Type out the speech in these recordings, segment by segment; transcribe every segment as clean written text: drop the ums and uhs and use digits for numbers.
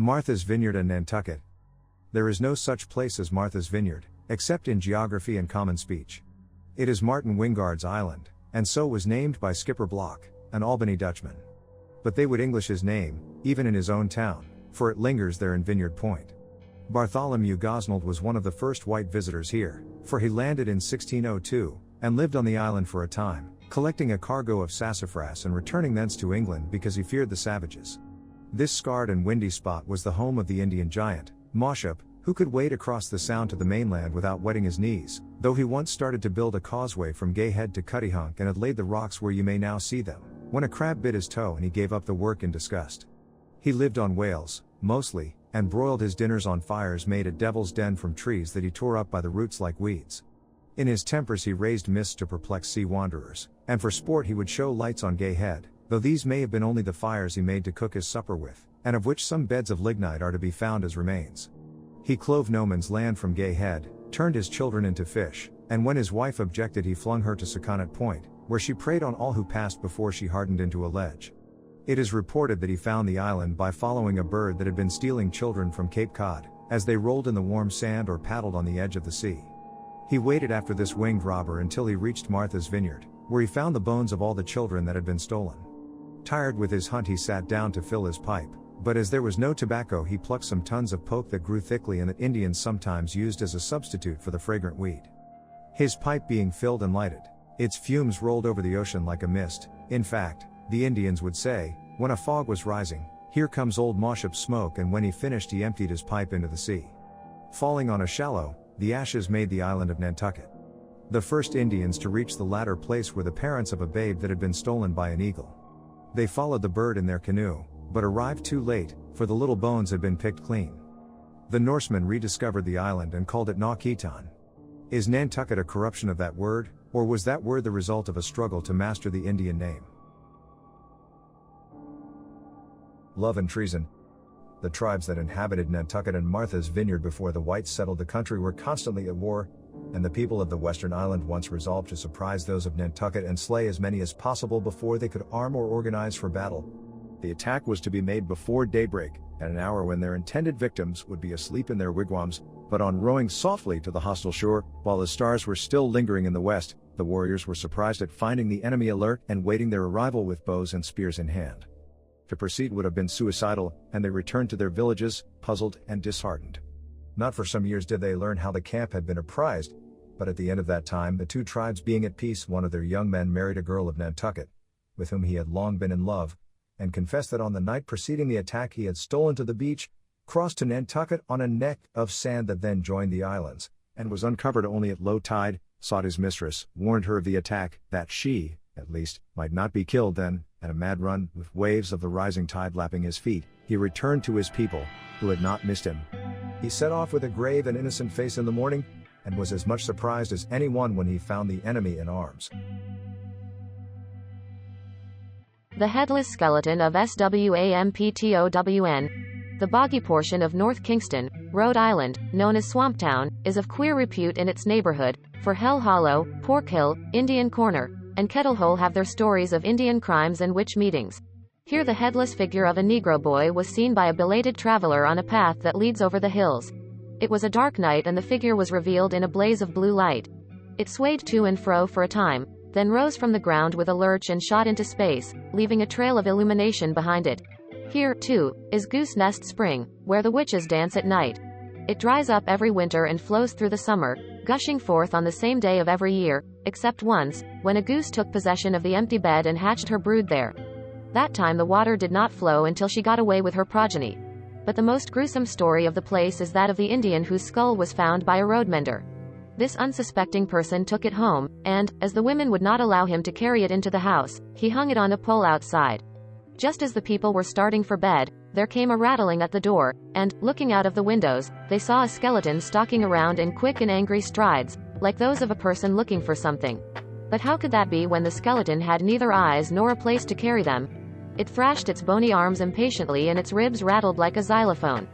Martha's Vineyard and Nantucket. There is no such place as Martha's Vineyard, except in geography and common speech. It is Martin Wingard's island, and so was named by Skipper Block, an Albany Dutchman. But they would English his name, even in his own town, for it lingers there in Vineyard Point. Bartholomew Gosnold was one of the first white visitors here, for he landed in 1602, and lived on the island for a time, collecting a cargo of sassafras and returning thence to England because he feared the savages. This scarred and windy spot was the home of the Indian giant, Moshop, who could wade across the Sound to the mainland without wetting his knees, though he once started to build a causeway from Gay Head to Cuttyhunk and had laid the rocks where you may now see them, when a crab bit his toe and he gave up the work in disgust. He lived on whales, mostly, and broiled his dinners on fires made at Devil's Den from trees that he tore up by the roots like weeds. In his tempers he raised mists to perplex sea wanderers, and for sport he would show lights on Gay Head, though these may have been only the fires he made to cook his supper with, and of which some beds of lignite are to be found as remains. He clove no man's land from Gay Head, turned his children into fish, and when his wife objected he flung her to Saconnet Point, where she preyed on all who passed before she hardened into a ledge. It is reported that he found the island by following a bird that had been stealing children from Cape Cod, as they rolled in the warm sand or paddled on the edge of the sea. He waited after this winged robber until he reached Martha's Vineyard, where he found the bones of all the children that had been stolen. Tired with his hunt he sat down to fill his pipe, but as there was no tobacco he plucked some tons of poke that grew thickly and that Indians sometimes used as a substitute for the fragrant weed. His pipe being filled and lighted, its fumes rolled over the ocean like a mist. In fact, the Indians would say, when a fog was rising, "Here comes old Moshop's smoke," and when he finished he emptied his pipe into the sea. Falling on a shallow, the ashes made the island of Nantucket. The first Indians to reach the latter place were the parents of a babe that had been stolen by an eagle. They followed the bird in their canoe, but arrived too late, for the little bones had been picked clean. The Norsemen rediscovered the island and called it Naukitan. Is Nantucket a corruption of that word, or was that word the result of a struggle to master the Indian name? Love and Treason. The tribes that inhabited Nantucket and Martha's Vineyard before the whites settled the country were constantly at war, and the people of the western island once resolved to surprise those of Nantucket and slay as many as possible before they could arm or organize for battle. The attack was to be made before daybreak, at an hour when their intended victims would be asleep in their wigwams, but on rowing softly to the hostile shore, while the stars were still lingering in the west, the warriors were surprised at finding the enemy alert and waiting their arrival with bows and spears in hand. To proceed would have been suicidal, and they returned to their villages, puzzled and disheartened. Not for some years did they learn how the camp had been apprised, but at the end of that time, the two tribes being at peace, one of their young men married a girl of Nantucket, with whom he had long been in love, and confessed that on the night preceding the attack he had stolen to the beach, crossed to Nantucket on a neck of sand that then joined the islands, and was uncovered only at low tide, sought his mistress, warned her of the attack, that she, at least, might not be killed. Then, at a mad run, with waves of the rising tide lapping his feet, he returned to his people, who had not missed him. He set off with a grave and innocent face in the morning, and was as much surprised as anyone when he found the enemy in arms. The Headless Skeleton of Swamptown. The boggy portion of North Kingston, Rhode Island, known as Swamptown, is of queer repute in its neighborhood, for Hell Hollow, Pork Hill, Indian Corner, and Kettle Hole have their stories of Indian crimes and witch meetings. Here the headless figure of a Negro boy was seen by a belated traveler on a path that leads over the hills. It was a dark night and the figure was revealed in a blaze of blue light. It swayed to and fro for a time, then rose from the ground with a lurch and shot into space, leaving a trail of illumination behind it. Here, too, is Goose Nest Spring, where the witches dance at night. It dries up every winter and flows through the summer, gushing forth on the same day of every year, except once, when a goose took possession of the empty bed and hatched her brood there. That time the water did not flow until she got away with her progeny. But the most gruesome story of the place is that of the Indian whose skull was found by a road mender. This unsuspecting person took it home, and, as the women would not allow him to carry it into the house, he hung it on a pole outside. Just as the people were starting for bed, there came a rattling at the door, and, looking out of the windows, they saw a skeleton stalking around in quick and angry strides, like those of a person looking for something. But how could that be when the skeleton had neither eyes nor a place to carry them? It thrashed its bony arms impatiently and its ribs rattled like a xylophone.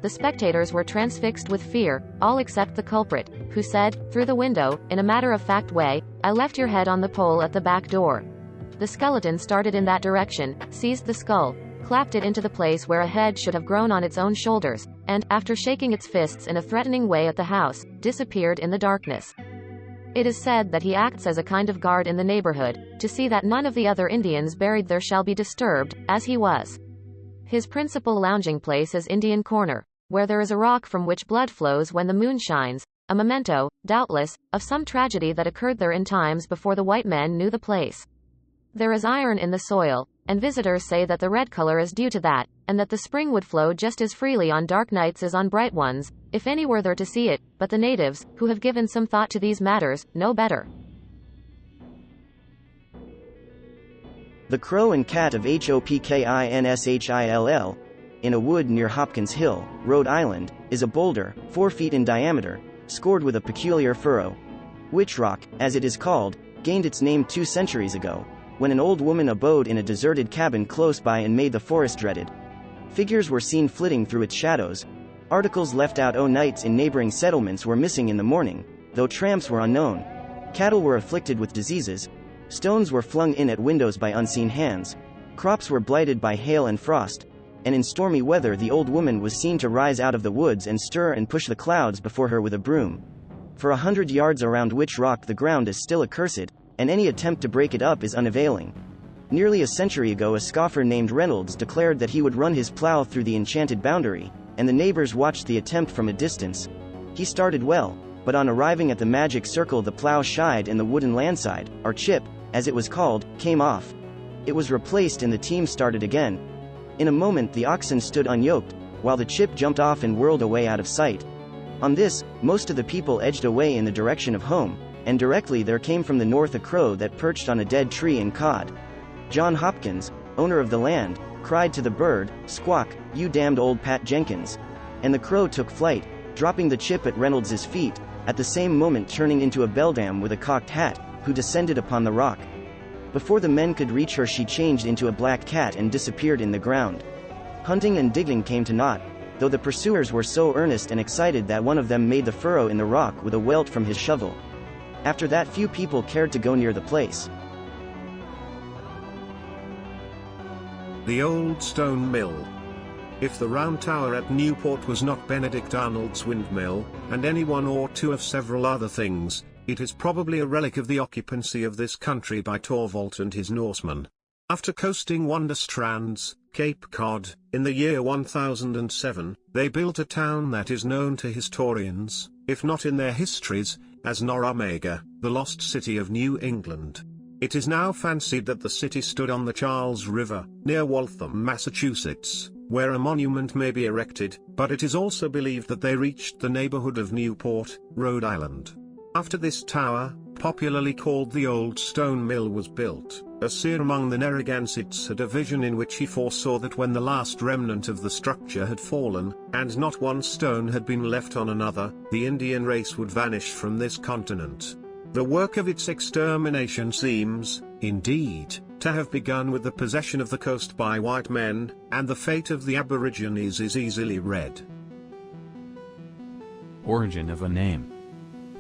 The spectators were transfixed with fear, all except the culprit, who said, through the window, in a matter-of-fact way, "I left your head on the pole at the back door." The skeleton started in that direction, seized the skull, clapped it into the place where a head should have grown on its own shoulders, and, after shaking its fists in a threatening way at the house, disappeared in the darkness. It is said that he acts as a kind of guard in the neighborhood, to see that none of the other Indians buried there shall be disturbed, as he was. His principal lounging place is Indian Corner, where there is a rock from which blood flows when the moon shines, a memento, doubtless, of some tragedy that occurred there in times before the white men knew the place. There is iron in the soil, and visitors say that the red color is due to that, and that the spring would flow just as freely on dark nights as on bright ones, if any were there to see it, but the natives, who have given some thought to these matters, know better. The Crow and Cat of Hopkinshill, in a wood near Hopkinshill, Rhode Island, is a boulder, 4 feet in diameter, scored with a peculiar furrow. Witch Rock, as it is called, gained its name 2 centuries ago, when an old woman abode in a deserted cabin close by and made the forest dreaded. Figures were seen flitting through its shadows. Articles left out o' nights in neighboring settlements were missing in the morning, though tramps were unknown. Cattle were afflicted with diseases. Stones were flung in at windows by unseen hands. Crops were blighted by hail and frost. And in stormy weather the old woman was seen to rise out of the woods and stir and push the clouds before her with a broom. For 100 yards around Witch Rock the ground is still accursed, and any attempt to break it up is unavailing. Nearly a century ago a scoffer named Reynolds declared that he would run his plow through the enchanted boundary, and the neighbors watched the attempt from a distance. He started well, but on arriving at the magic circle the plow shied and the wooden landside, or chip, as it was called, came off. It was replaced and the team started again. In a moment the oxen stood unyoked, while the chip jumped off and whirled away out of sight. On this, most of the people edged away in the direction of home, and directly there came from the north a crow that perched on a dead tree and cawed. John Hopkins, owner of the land, cried to the bird, "Squawk, you damned old Pat Jenkins." And the crow took flight, dropping the chip at Reynolds's feet, at the same moment turning into a beldam with a cocked hat, who descended upon the rock. Before the men could reach her she changed into a black cat and disappeared in the ground. Hunting and digging came to naught, though the pursuers were so earnest and excited that one of them made the furrow in the rock with a welt from his shovel. After that few people cared to go near the place. The Old Stone Mill. If the round tower at Newport was not Benedict Arnold's windmill, and any one or two of several other things, it is probably a relic of the occupancy of this country by Torvald and his Norsemen. After coasting Wonder Strands, Cape Cod, in the year 1007, they built a town that is known to historians, if not in their histories, as Norumbega, the lost city of New England. It is now fancied that the city stood on the Charles River, near Waltham, Massachusetts, where a monument may be erected, but it is also believed that they reached the neighborhood of Newport, Rhode Island. After this tower, popularly called the Old Stone Mill, was built, a seer among the Narragansetts had a vision in which he foresaw that when the last remnant of the structure had fallen, and not one stone had been left on another, the Indian race would vanish from this continent. The work of its extermination seems, indeed, to have begun with the possession of the coast by white men, and the fate of the Aborigines is easily read. Origin of a name.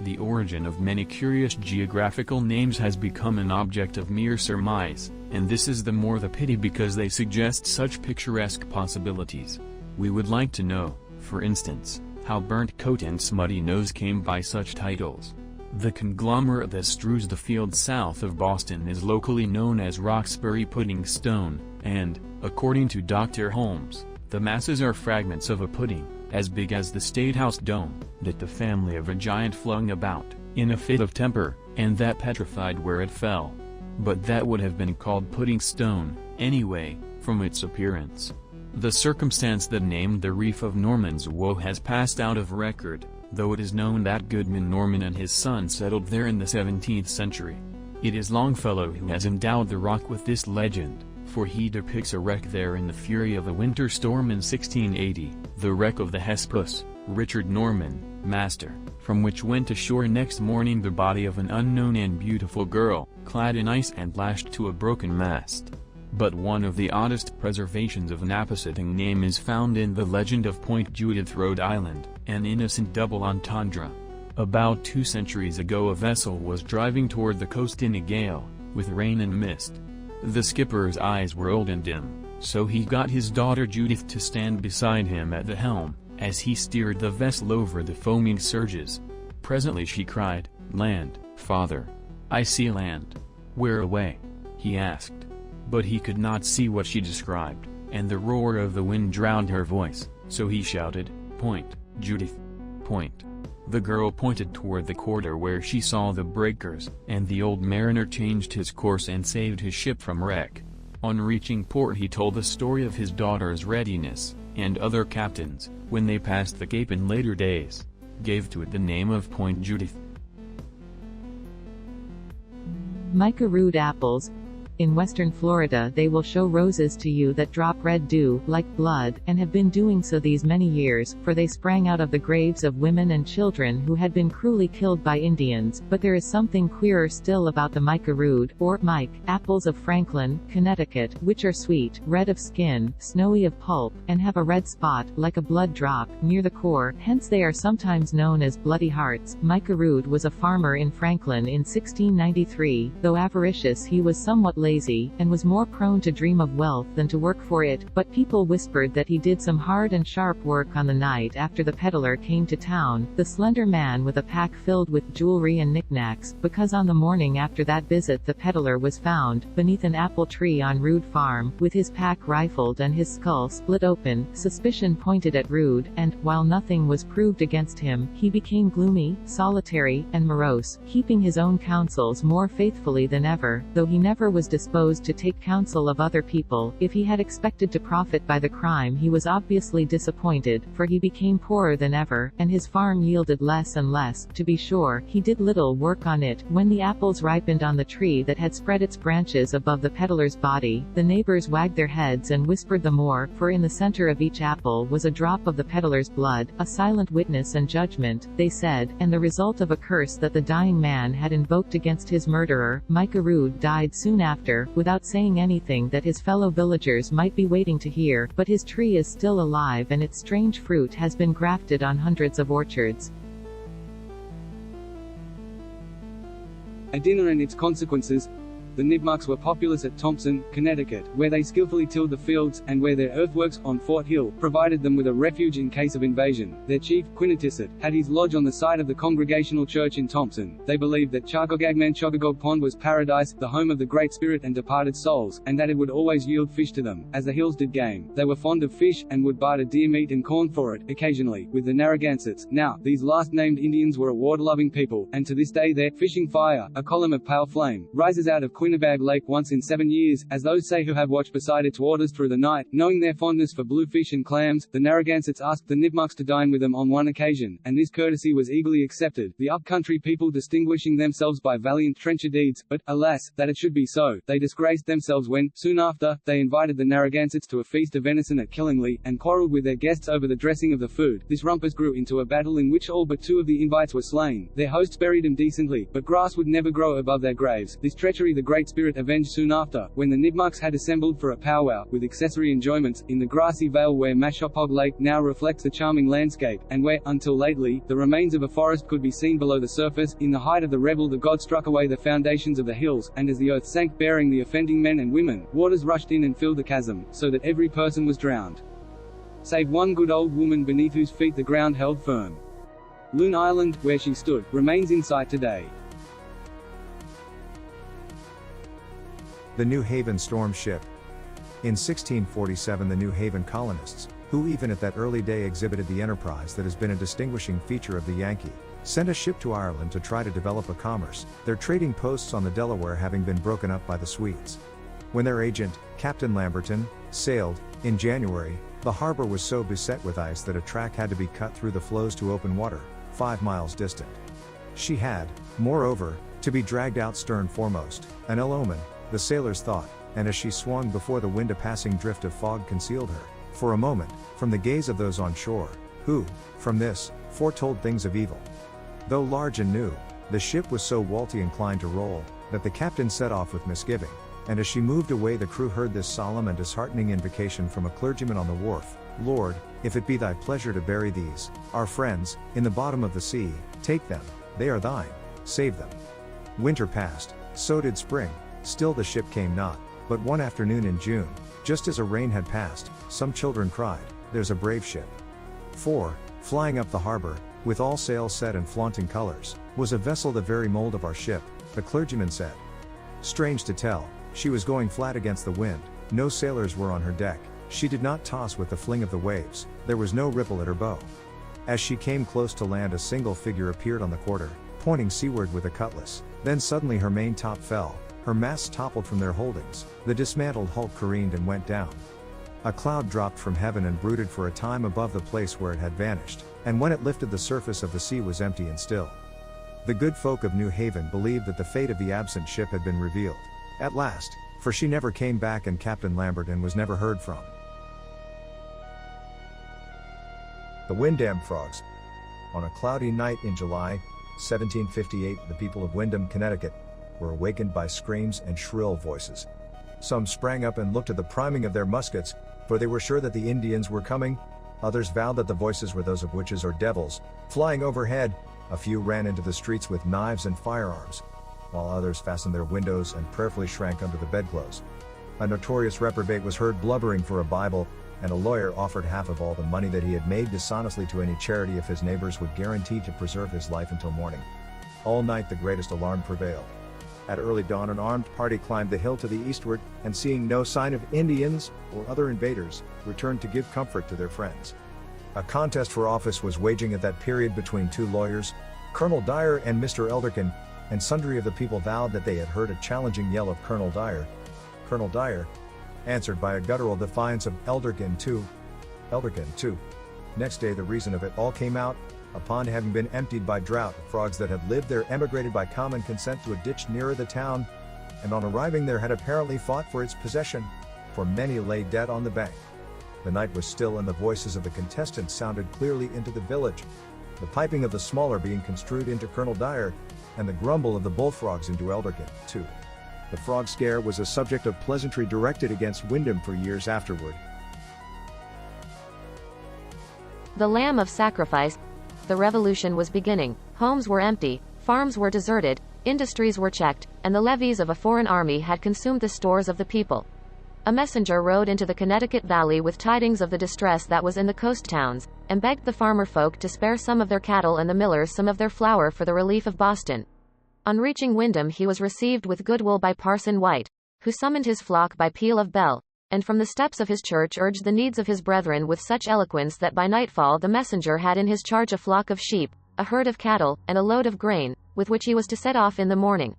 The origin of many curious geographical names has become an object of mere surmise, and this is the more the pity because they suggest such picturesque possibilities. We would like to know, for instance, how Burnt Coat and Smutty Nose came by such titles. The conglomerate that strews the fields south of Boston is locally known as Roxbury Pudding Stone, and, according to Dr. Holmes, the masses are fragments of a pudding, as big as the State House dome, that the family of a giant flung about, in a fit of temper, and that petrified where it fell. But that would have been called pudding stone, anyway, from its appearance. The circumstance that named the reef of Norman's Woe has passed out of record, though it is known that Goodman Norman and his son settled there in the 17th century. It is Longfellow who has endowed the rock with this legend, for he depicts a wreck there in the fury of a winter storm in 1680, the wreck of the Hesperus, Richard Norman, master, from which went ashore next morning the body of an unknown and beautiful girl, clad in ice and lashed to a broken mast. But one of the oddest preservations of an appositting name is found in the legend of Point Judith, Rhode Island, an innocent double entendre. About 2 centuries ago a vessel was driving toward the coast in a gale, with rain and mist. The skipper's eyes were old and dim, So he got his daughter Judith to stand beside him at the helm, as he steered the vessel over the foaming surges. Presently she cried, "Land, father! I see land." "Where away?" he asked. But he could not see what she described, and the roar of the wind drowned her voice, so he shouted, "Point, Judith! Point!" The girl pointed toward the quarter where she saw the breakers, and the old mariner changed his course and saved his ship from wreck. On reaching port he told the story of his daughter's readiness, and other captains, when they passed the cape in later days, gave to it the name of Point Judith. Micah Rood apples. In western Florida they will show roses to you that drop red dew, like blood, and have been doing so these many years, for they sprang out of the graves of women and children who had been cruelly killed by Indians. But there is something queerer still about the Micah Rood, or Mike, apples of Franklin, Connecticut, which are sweet, red of skin, snowy of pulp, and have a red spot, like a blood drop, near the core, hence they are sometimes known as bloody hearts. Micah Rood was a farmer in Franklin in 1693, though avaricious he was somewhat lazy, and was more prone to dream of wealth than to work for it, but people whispered that he did some hard and sharp work on the night after the peddler came to town, the slender man with a pack filled with jewelry and knickknacks, because on the morning after that visit the peddler was found, beneath an apple tree on Rood Farm, with his pack rifled and his skull split open. Suspicion pointed at Rood, and, while nothing was proved against him, he became gloomy, solitary, and morose, keeping his own counsels more faithfully than ever, though he never was disposed to take counsel of other people. If he had expected to profit by the crime he was obviously disappointed, for he became poorer than ever, and his farm yielded less and less. To be sure, he did little work on it. When the apples ripened on the tree that had spread its branches above the peddler's body, the neighbors wagged their heads and whispered the more, for in the center of each apple was a drop of the peddler's blood, a silent witness and judgment, they said, and the result of a curse that the dying man had invoked against his murderer. Micah Rood died soon after, without saying anything that his fellow villagers might be waiting to hear, but his tree is still alive and its strange fruit has been grafted on hundreds of orchards. A dinner and its consequences. The Nipmucks were populous at Thompson, Connecticut, where they skillfully tilled the fields, and where their earthworks, on Fort Hill, provided them with a refuge in case of invasion. Their chief, Quinitisset, had his lodge on the site of the Congregational Church in Thompson. They believed that Chagogagman-Chogagog Pond was paradise, the home of the Great Spirit and departed souls, and that it would always yield fish to them, as the hills did game. They were fond of fish, and would barter deer meat and corn for it, occasionally, with the Narragansetts. Now, these last-named Indians were a water-loving people, and to this day their fishing fire, a column of pale flame, rises out of Quinnebag Lake once in 7 years, as those say who have watched beside its waters through the night. Knowing their fondness for bluefish and clams, the Narragansetts asked the Nipmucks to dine with them on one occasion, and this courtesy was eagerly accepted, the up-country people distinguishing themselves by valiant trencher deeds. But, alas, that it should be so, they disgraced themselves when, soon after, they invited the Narragansetts to a feast of venison at Killingly, and quarrelled with their guests over the dressing of the food. This rumpus grew into a battle in which all but 2 of the invites were slain. Their hosts buried them decently, but grass would never grow above their graves. This treachery the Great Spirit avenged soon after, when the Nipmucks had assembled for a powwow, with accessory enjoyments, in the grassy vale where Mashopog Lake now reflects the charming landscape, and where, until lately, the remains of a forest could be seen below the surface. In the height of the revel the god struck away the foundations of the hills, and as the earth sank bearing the offending men and women, waters rushed in and filled the chasm, so that every person was drowned, save one good old woman beneath whose feet the ground held firm. Loon Island, where she stood, remains in sight today. The New Haven storm ship. In 1647 the New Haven colonists, who even at that early day exhibited the enterprise that has been a distinguishing feature of the Yankee, sent a ship to Ireland to try to develop a commerce, their trading posts on the Delaware having been broken up by the Swedes. When their agent, Captain Lamberton, sailed, in January, the harbor was so beset with ice that a track had to be cut through the floes to open water, 5 miles distant. She had, moreover, to be dragged out stern foremost, an ill omen, the sailors thought, and as she swung before the wind a passing drift of fog concealed her, for a moment, from the gaze of those on shore, who, from this, foretold things of evil. Though large and new, the ship was so walty inclined to roll, that the captain set off with misgiving, and as she moved away the crew heard this solemn and disheartening invocation from a clergyman on the wharf: "Lord, if it be thy pleasure to bury these, our friends, in the bottom of the sea, take them, they are thine, save them." Winter passed, so did spring, still the ship came not. But one afternoon in June, just as a rain had passed, some children cried, "There's a brave ship." 4. Flying up the harbor, with all sails set and flaunting colors, was a vessel the very mold of our ship, the clergyman said. Strange to tell, she was going flat against the wind, no sailors were on her deck, she did not toss with the fling of the waves, there was no ripple at her bow. As she came close to land, a single figure appeared on the quarter, pointing seaward with a cutlass, then suddenly her main top fell, her masts toppled from their holdings, the dismantled hulk careened and went down. A cloud dropped from heaven and brooded for a time above the place where it had vanished, and when it lifted, the surface of the sea was empty and still. The good folk of New Haven believed that the fate of the absent ship had been revealed, at last, for she never came back and Captain Lambert was never heard from. The Windam Frogs. On a cloudy night in July, 1758, the people of Windam, Connecticut, were awakened by screams and shrill voices. Some sprang up and looked at the priming of their muskets, for they were sure that the Indians were coming. Others vowed that the voices were those of witches or devils, flying overhead. A few ran into the streets with knives and firearms, while others fastened their windows and prayerfully shrank under the bedclothes. A notorious reprobate was heard blubbering for a Bible, and a lawyer offered half of all the money that he had made dishonestly to any charity if his neighbors would guarantee to preserve his life until morning. All night the greatest alarm prevailed. At early dawn an armed party climbed the hill to the eastward, and seeing no sign of Indians or other invaders, returned to give comfort to their friends. A contest for office was waging at that period between two lawyers, Colonel Dyer and Mr. Elderkin, and sundry of the people vowed that they had heard a challenging yell of Colonel Dyer. Colonel Dyer answered by a guttural defiance of Elderkin too. Elderkin too. Next day the reason of it all came out. A pond having been emptied by drought, frogs that had lived there emigrated by common consent to a ditch nearer the town, and on arriving there had apparently fought for its possession, for many lay dead on the bank. The night was still and the voices of the contestants sounded clearly into the village, the piping of the smaller being construed into Colonel Dyer, and the grumble of the bullfrogs into Elderkin, too. The frog scare was a subject of pleasantry directed against Windam for years afterward. The Lamb of Sacrifice. The revolution was beginning, homes were empty, farms were deserted, industries were checked, and the levies of a foreign army had consumed the stores of the people. A messenger rode into the Connecticut Valley with tidings of the distress that was in the coast towns, and begged the farmer folk to spare some of their cattle and the millers some of their flour for the relief of Boston. On reaching Windam he was received with goodwill by Parson White, who summoned his flock by peal of bell, and from the steps of his church urged the needs of his brethren with such eloquence that by nightfall the messenger had in his charge a flock of sheep, a herd of cattle, and a load of grain, with which he was to set off in the morning.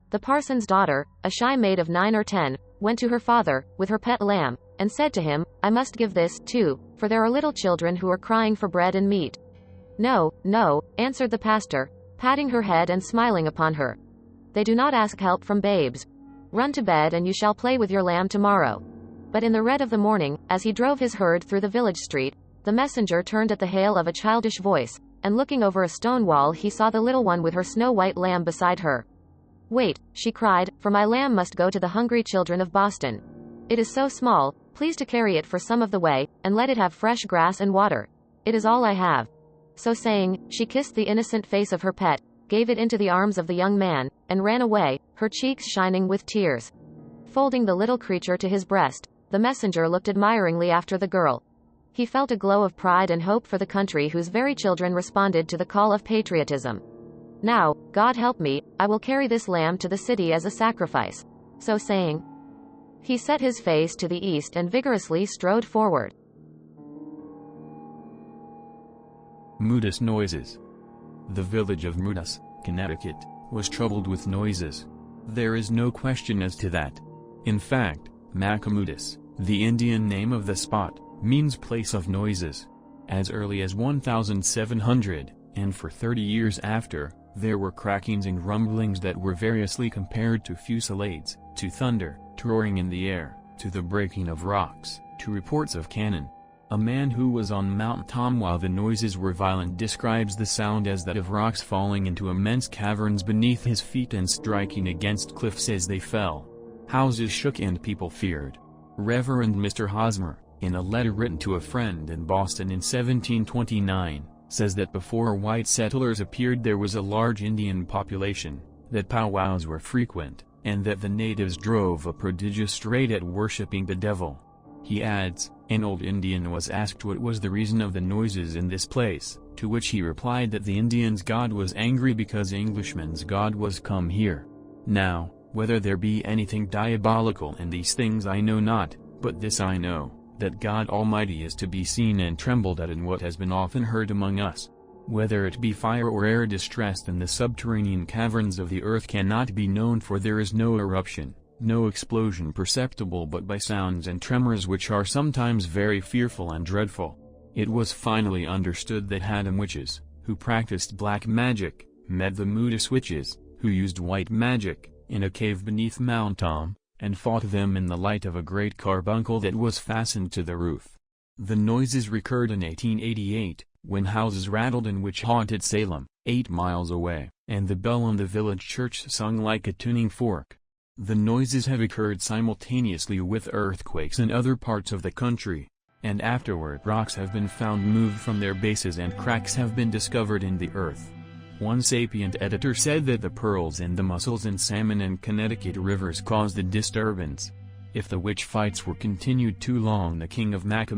The parson's daughter, a shy maid of 9 or 10, went to her father, with her pet lamb, and said to him, "I must give this, too, for there are little children who are crying for bread and meat." "No, no," answered the pastor, patting her head and smiling upon her. "They do not ask help from babes. Run to bed and you shall play with your lamb tomorrow." But in the red of the morning, as he drove his herd through the village street, the messenger turned at the hail of a childish voice, and looking over a stone wall he saw the little one with her snow-white lamb beside her. "Wait," she cried, "for my lamb must go to the hungry children of Boston. It is so small, please to carry it for some of the way, and let it have fresh grass and water. It is all I have." So saying, she kissed the innocent face of her pet, gave it into the arms of the young man, and ran away, her cheeks shining with tears. Folding the little creature to his breast, the messenger looked admiringly after the girl. He felt a glow of pride and hope for the country whose very children responded to the call of patriotism. "Now, God help me, I will carry this lamb to the city as a sacrifice." So saying, he set his face to the east and vigorously strode forward. Moodus noises. The village of Moode, Connecticut, was troubled with noises. There is no question as to that. In fact, Macamudis, the Indian name of the spot, means place of noises. As early as 1700, and for 30 years after, there were crackings and rumblings that were variously compared to fusillades, to thunder, to roaring in the air, to the breaking of rocks, to reports of cannon. A man who was on Mount Tom while the noises were violent describes the sound as that of rocks falling into immense caverns beneath his feet and striking against cliffs as they fell. Houses shook and people feared. Reverend Mr. Hosmer, in a letter written to a friend in Boston in 1729, says that before white settlers appeared there was a large Indian population, that powwows were frequent, and that the natives drove a prodigious rate at worshipping the devil. He adds, an old Indian was asked what was the reason of the noises in this place, to which he replied that the Indians' God was angry because Englishmen's God was come here. Now, whether there be anything diabolical in these things I know not, but this I know, that God Almighty is to be seen and trembled at in what has been often heard among us. Whether it be fire or air distressed in the subterranean caverns of the earth cannot be known, for there is no eruption, no explosion perceptible but by sounds and tremors which are sometimes very fearful and dreadful. It was finally understood that Haddam witches, who practiced black magic, met the Moode witches, who used white magic, in a cave beneath Mount Tom, and fought them in the light of a great carbuncle that was fastened to the roof. The noises recurred in 1888, when houses rattled in which haunted Salem, 8 miles away, and the bell on the village church sung like a tuning fork. The noises have occurred simultaneously with earthquakes in other parts of the country, and afterward rocks have been found moved from their bases and cracks have been discovered in the earth. One sapient editor said that the pearls and the mussels in salmon and Connecticut rivers caused the disturbance. If the witch fights were continued too long, the king of Micah,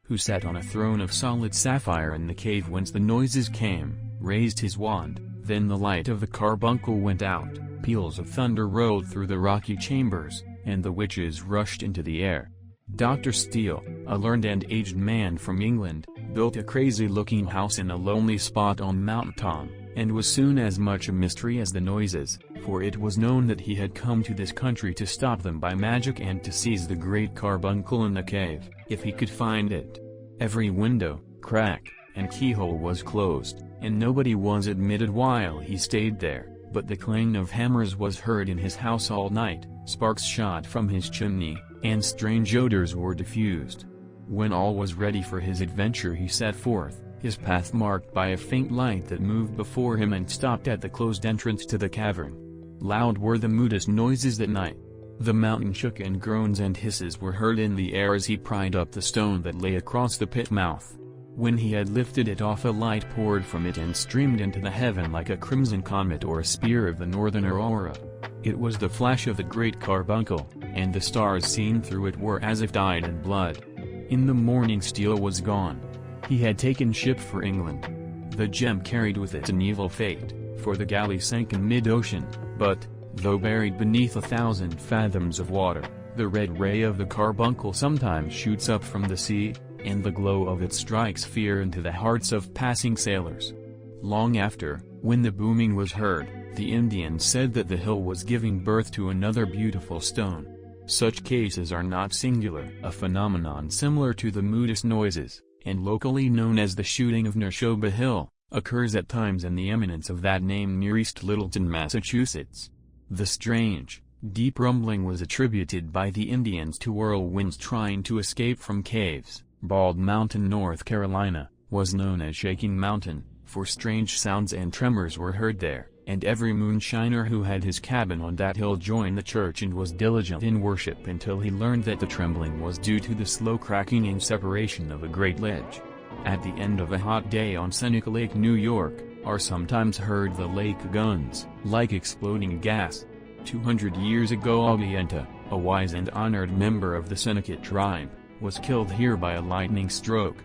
who sat on a throne of solid sapphire in the cave whence the noises came, raised his wand, then the light of the carbuncle went out, peals of thunder rolled through the rocky chambers, and the witches rushed into the air. Dr. Steele, a learned and aged man from England, built a crazy-looking house in a lonely spot on Mount Tom, and was soon as much a mystery as the noises, for it was known that he had come to this country to stop them by magic and to seize the great carbuncle in the cave, if he could find it. Every window, crack, and keyhole was closed, and nobody was admitted while he stayed there, but the clang of hammers was heard in his house all night, sparks shot from his chimney, and strange odors were diffused. When all was ready for his adventure he set forth, his path marked by a faint light that moved before him and stopped at the closed entrance to the cavern. Loud were the Moode noises that night. The mountain shook and groans and hisses were heard in the air as he pried up the stone that lay across the pit mouth. When he had lifted it off, a light poured from it and streamed into the heaven like a crimson comet or a spear of the northern aurora. It was the flash of the great carbuncle, and the stars seen through it were as if dyed in blood. In the morning Steele was gone. He had taken ship for England. The gem carried with it an evil fate, for the galley sank in mid-ocean, but, though buried beneath 1,000 fathoms of water, the red ray of the carbuncle sometimes shoots up from the sea, and the glow of it strikes fear into the hearts of passing sailors. Long after, when the booming was heard, the Indians said that the hill was giving birth to another beautiful stone. Such cases are not singular. A phenomenon similar to the Moode noises, and locally known as the shooting of Neshoba Hill, occurs at times in the eminence of that name near East Littleton, Massachusetts. The strange, deep rumbling was attributed by the Indians to whirlwinds trying to escape from caves. Bald Mountain, North Carolina, was known as Shaking Mountain, for strange sounds and tremors were heard there, and every moonshiner who had his cabin on that hill joined the church and was diligent in worship until he learned that the trembling was due to the slow cracking and separation of a great ledge. At the end of a hot day on Seneca Lake, New York, are sometimes heard the lake guns, like exploding gas. 200 years ago Augienta, a wise and honored member of the Seneca tribe, was killed here by a lightning stroke.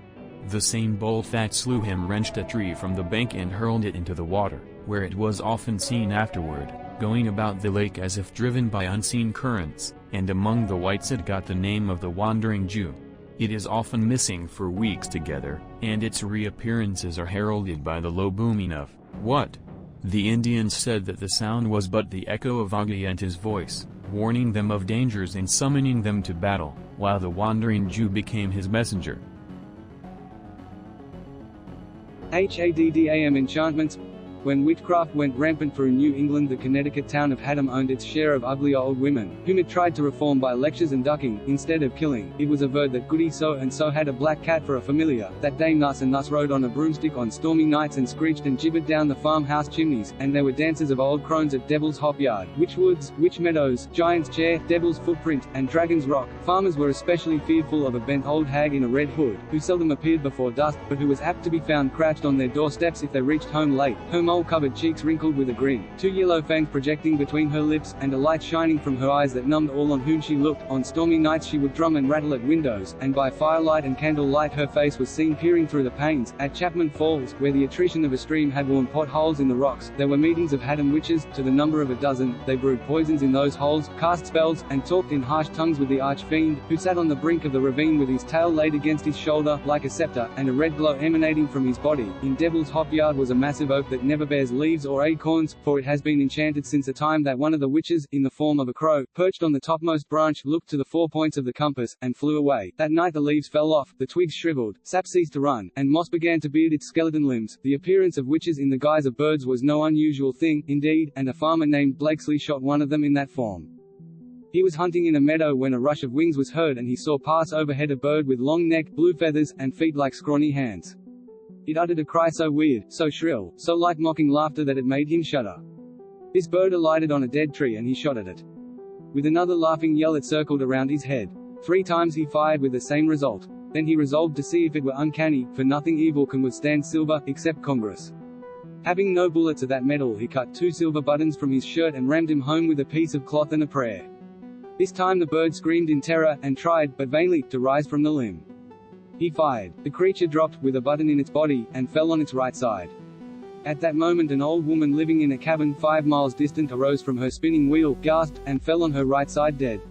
The same bolt that slew him wrenched a tree from the bank and hurled it into the water, where it was often seen afterward, going about the lake as if driven by unseen currents, and among the whites it got the name of the Wandering Jew. It is often missing for weeks together, and its reappearances are heralded by the low booming of, "What?" The Indians said that the sound was but the echo of Augienta's voice, warning them of dangers and summoning them to battle, while the Wandering Jew became his messenger. Haddam Enchantments. When witchcraft went rampant through New England, the Connecticut town of Haddam owned its share of ugly old women, whom it tried to reform by lectures and ducking, instead of killing. It was averred that Goody so-and-so had a black cat for a familiar, that Dame Nuss and Nuss rode on a broomstick on stormy nights and screeched and gibbered down the farmhouse chimneys, and there were dances of old crones at Devil's Hop Yard, Witch Woods, Witch Meadows, Giant's Chair, Devil's Footprint, and Dragon's Rock. Farmers were especially fearful of a bent old hag in a red hood, who seldom appeared before dusk, but who was apt to be found crouched on their doorsteps if they reached home late. Her mole-covered cheeks wrinkled with a grin, 2 yellow fangs projecting between her lips, and a light shining from her eyes that numbed all on whom she looked. On stormy nights she would drum and rattle at windows, and by firelight and candlelight her face was seen peering through the panes. At Chapman Falls, where the attrition of a stream had worn potholes in the rocks, there were meetings of Haddam witches, to the number of a dozen. They brewed poisons in those holes, cast spells, and talked in harsh tongues with the archfiend, who sat on the brink of the ravine with his tail laid against his shoulder, like a scepter, and a red glow emanating from his body. In Devil's Hop Yard was a massive oak that never bears leaves or acorns, for it has been enchanted since the time that one of the witches, in the form of a crow, perched on the topmost branch, looked to the 4 points of the compass, and flew away. That night the leaves fell off, the twigs shriveled, sap ceased to run, and moss began to beard its skeleton limbs. The appearance of witches in the guise of birds was no unusual thing, indeed, and a farmer named Blakesley shot one of them in that form. He was hunting in a meadow when a rush of wings was heard and he saw pass overhead a bird with long neck, blue feathers, and feet like scrawny hands. It uttered a cry so weird, so shrill, so like mocking laughter that it made him shudder. This bird alighted on a dead tree and he shot at it. With another laughing yell it circled around his head. 3 times he fired with the same result. Then he resolved to see if it were uncanny, for nothing evil can withstand silver, except Congress. Having no bullets of that metal he cut 2 silver buttons from his shirt and rammed him home with a piece of cloth and a prayer. This time the bird screamed in terror, and tried, but vainly, to rise from the limb. He fired. The creature dropped, with a button in its body, and fell on its right side. At that moment an old woman living in a cabin 5 miles distant arose from her spinning wheel, gasped, and fell on her right side dead.